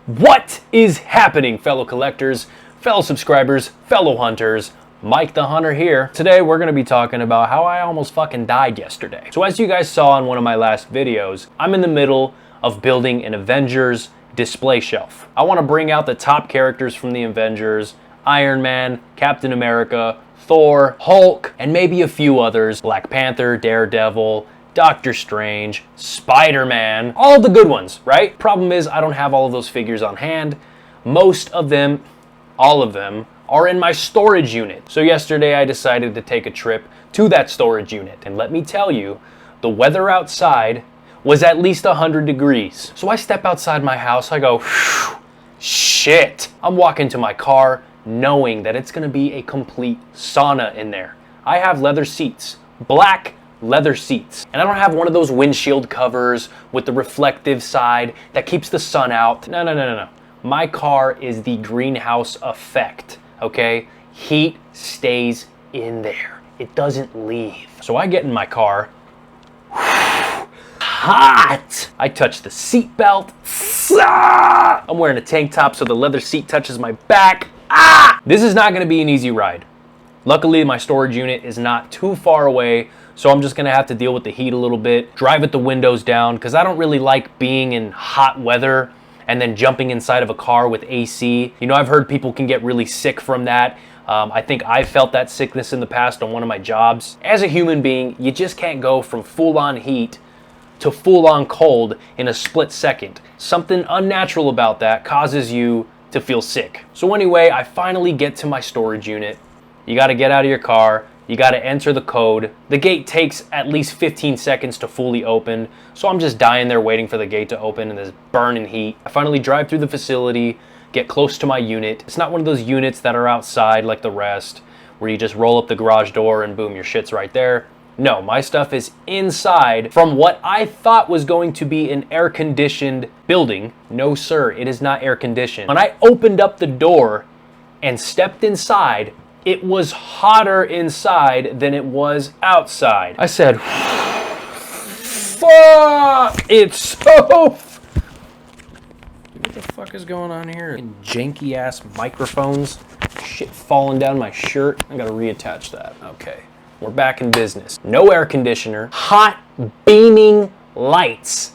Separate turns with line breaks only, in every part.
What is happening, fellow collectors, fellow subscribers, fellow hunters? Mike the Hunter here. Today we're going to be talking about how I almost fucking died yesterday. So as you guys saw in one of my last videos, I'm in the middle of building an Avengers display shelf. I want to bring out the top characters from the Avengers: Iron Man, Captain America, Thor, Hulk, and maybe a few others: Black Panther, Daredevil, Doctor Strange, Spider-Man, all the good ones, right? Problem is, I don't have all of those figures on hand. Most of them, all of them, are in my storage unit. So yesterday I decided to take a trip to that storage unit. And let me tell you, the weather outside was at least 100 degrees. So I step outside my house, I go, shit. I'm walking to my car knowing that it's gonna be a complete sauna in there. I have leather seats, black leather seats. And I don't have one of those windshield covers with the reflective side that keeps the sun out. No. My car is the greenhouse effect, okay? Heat stays in there. It doesn't leave. So I get in my car. Hot! I touch the seat belt. I'm wearing a tank top so the leather seat touches my back. This is not gonna be an easy ride. Luckily, my storage unit is not too far away, so I'm just gonna have to deal with the heat a little bit, drive with the windows down, because I don't really like being in hot weather and then jumping inside of a car with AC. You know, I've heard people can get really sick from that. I think I felt that sickness in the past on one of my jobs. As a human being, you just can't go from full-on heat to full-on cold in a split second. Something unnatural about that causes you to feel sick. So anyway, I finally get to my storage unit. You gotta get out of your car, you gotta enter the code. The gate takes at least 15 seconds to fully open, so I'm just dying there waiting for the gate to open in this burning heat. I finally drive through the facility, get close to my unit. It's not one of those units that are outside like the rest, where you just roll up the garage door and boom, your shit's right there. No, my stuff is inside from what I thought was going to be an air-conditioned building. No sir, it is not air-conditioned. When I opened up the door and stepped inside, it was hotter inside than it was outside. I said, fuck, it's so... What the fuck is going on here? Janky ass microphones, shit falling down my shirt. I gotta reattach that, okay. We're back in business. No air conditioner, hot beaming lights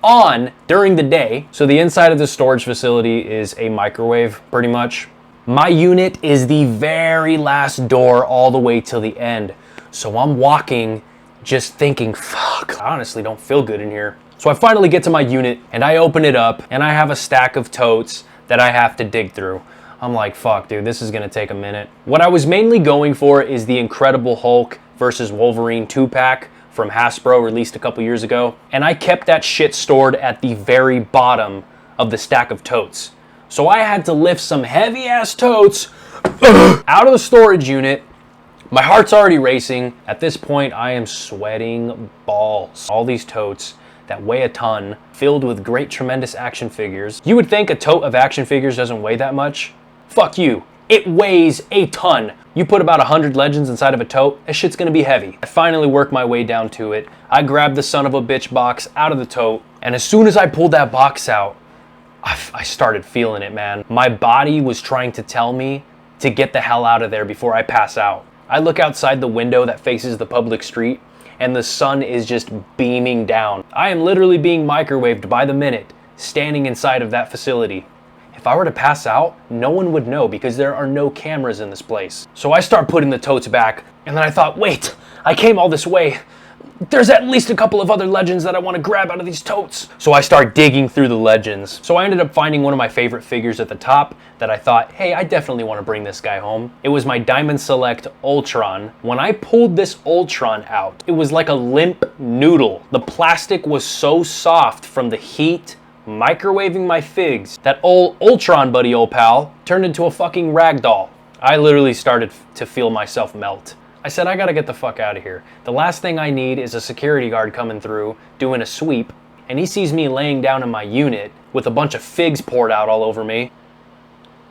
on during the day. So the inside of the storage facility is a microwave, pretty much. My unit is the very last door all the way till the end. So I'm walking just thinking, fuck, I honestly don't feel good in here. So I finally get to my unit and I open it up and I have a stack of totes that I have to dig through. I'm like, fuck, dude, this is gonna take a minute. What I was mainly going for is the Incredible Hulk versus Wolverine 2-pack from Hasbro, released a couple years ago. And I kept that shit stored at the very bottom of the stack of totes. So I had to lift some heavy ass totes out of the storage unit. My heart's already racing. At this point, I am sweating balls. All these totes that weigh a ton, filled with great, tremendous action figures. You would think a tote of action figures doesn't weigh that much. Fuck you. It weighs a ton. You put about 100 Legends inside of a tote, that shit's gonna be heavy. I finally worked my way down to it. I grabbed the son of a bitch box out of the tote, and as soon as I pulled that box out, I started feeling it, man. My body was trying to tell me to get the hell out of there before I pass out. I look outside the window that faces the public street, and the sun is just beaming down. I am literally being microwaved by the minute, standing inside of that facility. If I were to pass out, no one would know because there are no cameras in this place. So I start putting the totes back, and then I thought, wait, I came all this way. There's at least a couple of other Legends that I want to grab out of these totes. So I start digging through the Legends. So I ended up finding one of my favorite figures at the top that I thought, hey, I definitely want to bring this guy home. It was my Diamond Select Ultron. When I pulled this Ultron out, it was like a limp noodle. The plastic was so soft from the heat microwaving my figs that old Ultron buddy, old pal, turned into a fucking rag doll. I literally started to feel myself melt. I said, I gotta get the fuck out of here. The last thing I need is a security guard coming through, doing a sweep, and he sees me laying down in my unit with a bunch of figs poured out all over me.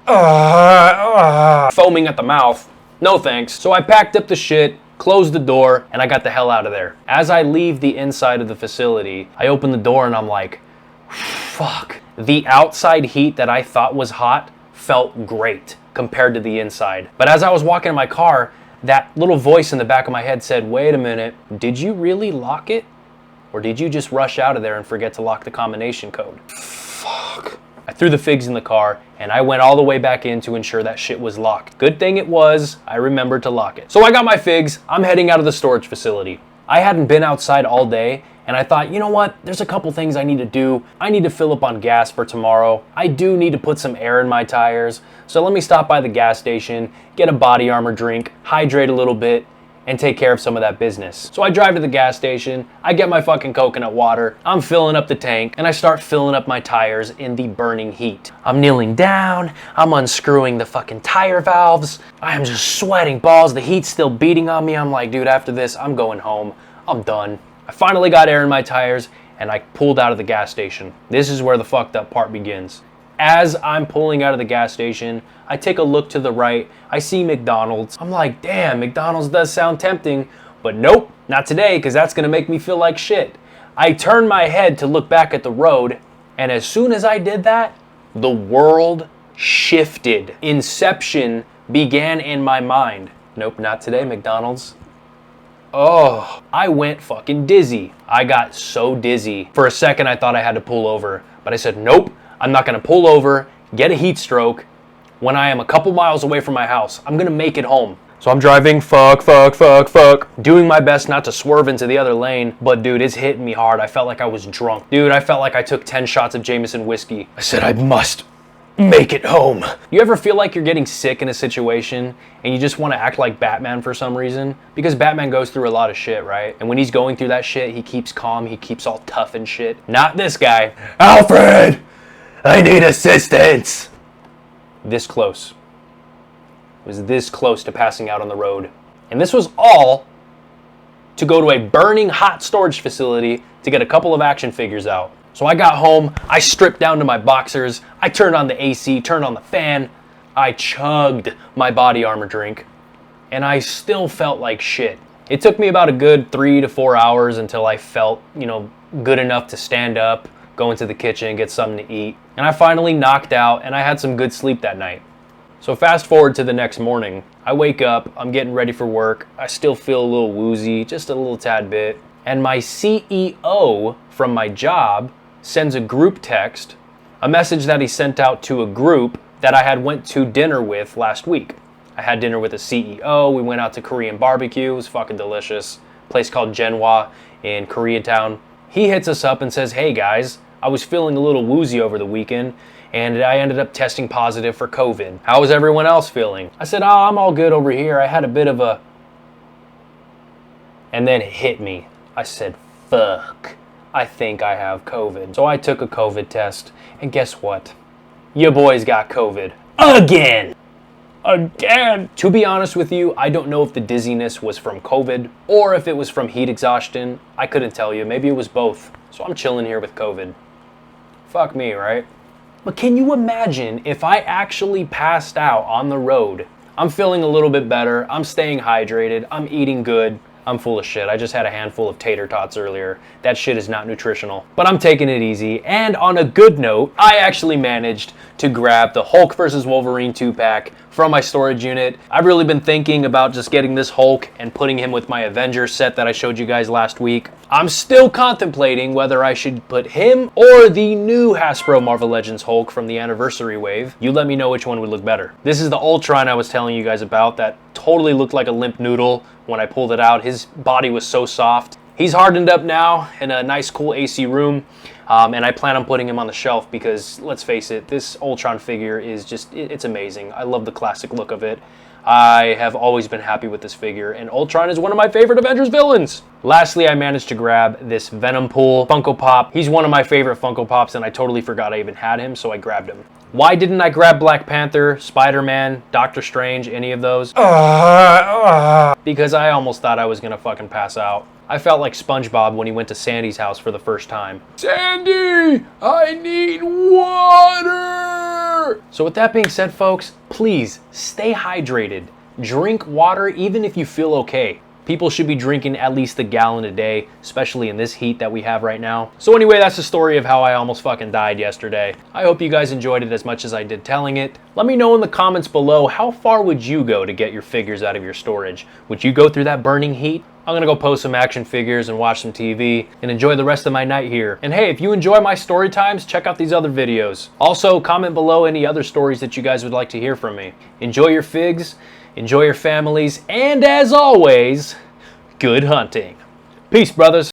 Foaming at the mouth. No thanks. So I packed up the shit, closed the door, and I got the hell out of there. As I leave the inside of the facility, I open the door and I'm like, fuck. The outside heat that I thought was hot felt great compared to the inside. But as I was walking in my car, that little voice in the back of my head said, wait a minute, did you really lock it? Or did you just rush out of there and forget to lock the combination code? Fuck. I threw the figs in the car and I went all the way back in to ensure that shit was locked. Good thing it was. I remembered to lock it. So I got my figs. I'm heading out of the storage facility. I hadn't been outside all day and I thought, you know what? There's a couple things I need to do. I need to fill up on gas for tomorrow. I do need to put some air in my tires. So let me stop by the gas station, get a Body Armor drink, hydrate a little bit, and take care of some of that business. So I drive to the gas station, I get my fucking coconut water, I'm filling up the tank, and I start filling up my tires in the burning heat. I'm kneeling down, I'm unscrewing the fucking tire valves, I am just sweating balls, the heat's still beating on me. I'm like, dude, after this, I'm going home, I'm done. I finally got air in my tires, and I pulled out of the gas station. This is where the fucked up part begins. As I'm pulling out of the gas station, I take a look to the right, I see McDonald's. I'm like, damn, McDonald's does sound tempting, but nope, not today, because that's gonna make me feel like shit. I turn my head to look back at the road, and as soon as I did that, the world shifted. Inception began in my mind. Nope, not today, McDonald's. Oh, I went fucking dizzy. I got so dizzy. For a second, I thought I had to pull over, but I said, nope, I'm not gonna pull over, get a heat stroke, when I am a couple miles away from my house. I'm gonna make it home. So I'm driving, doing my best not to swerve into the other lane, but dude, it's hitting me hard. I felt like I was drunk. Dude, I felt like I took 10 shots of Jameson whiskey. I said, I must make it home. You ever feel like you're getting sick in a situation and you just want to act like Batman for some reason? Because Batman goes through a lot of shit, right? And when he's going through that shit, he keeps calm, he keeps all tough and shit. Not this guy. Alfred, I need assistance. This close. It was this close to passing out on the road. And this was all to go to a burning hot storage facility to get a couple of action figures out. So I got home, I stripped down to my boxers, I turned on the AC, turned on the fan, I chugged my Body Armor drink, and I still felt like shit. It took me about a good 3 to 4 hours until I felt, good enough to stand up, go into the kitchen and get something to eat. And I finally knocked out and I had some good sleep that night. So fast forward to the next morning. I wake up, I'm getting ready for work. I still feel a little woozy, just a little tad bit. And my CEO from my job sends a group text, a message that he sent out to a group that I had went to dinner with last week. I had dinner with the CEO, we went out to Korean barbecue, it was fucking delicious. Place called Genwa in Koreatown. He hits us up and says, hey guys, I was feeling a little woozy over the weekend and I ended up testing positive for COVID. How is everyone else feeling? I said, I'm all good over here. I had a bit of a... And then it hit me. I said, fuck, I think I have COVID. So I took a COVID test and guess what? Your boy's got COVID. Again! To be honest with you, I don't know if the dizziness was from COVID or if it was from heat exhaustion. I couldn't tell you. Maybe it was both. So I'm chilling here with COVID. Fuck me, right? But can you imagine if I actually passed out on the road? I'm feeling a little bit better. I'm staying hydrated. I'm eating good. I'm full of shit. I just had a handful of tater tots earlier. That shit is not nutritional. But I'm taking it easy. And on a good note, I actually managed to grab the Hulk vs. Wolverine 2-pack from my storage unit. I've really been thinking about just getting this Hulk and putting him with my Avengers set that I showed you guys last week. I'm still contemplating whether I should put him or the new Hasbro Marvel Legends Hulk from the anniversary wave. You let me know which one would look better. This is the Ultron I was telling you guys about that totally looked like a limp noodle when I pulled it out. His body was so soft. He's hardened up now in a nice cool AC room. And I plan on putting him on the shelf because, let's face it, this Ultron figure is just, it's amazing. I love the classic look of it. I have always been happy with this figure, and Ultron is one of my favorite Avengers villains. Lastly, I managed to grab this Venompool Funko Pop. He's one of my favorite Funko Pops, and I totally forgot I even had him, so I grabbed him. Why didn't I grab Black Panther, Spider-Man, Doctor Strange, any of those? Because I almost thought I was gonna fucking pass out. I felt like SpongeBob when he went to Sandy's house for the first time. Sandy, I need water! So with that being said, folks, please stay hydrated. Drink water even if you feel okay. People should be drinking at least a gallon a day, especially in this heat that we have right now. So anyway, that's the story of how I almost fucking died yesterday. I hope you guys enjoyed it as much as I did telling it. Let me know in the comments below, how far would you go to get your figures out of your storage? Would you go through that burning heat? I'm gonna go post some action figures and watch some TV and enjoy the rest of my night here. And hey, if you enjoy my story times, check out these other videos. Also, comment below any other stories that you guys would like to hear from me. Enjoy your figs, enjoy your families, and as always, good hunting. Peace, brothers.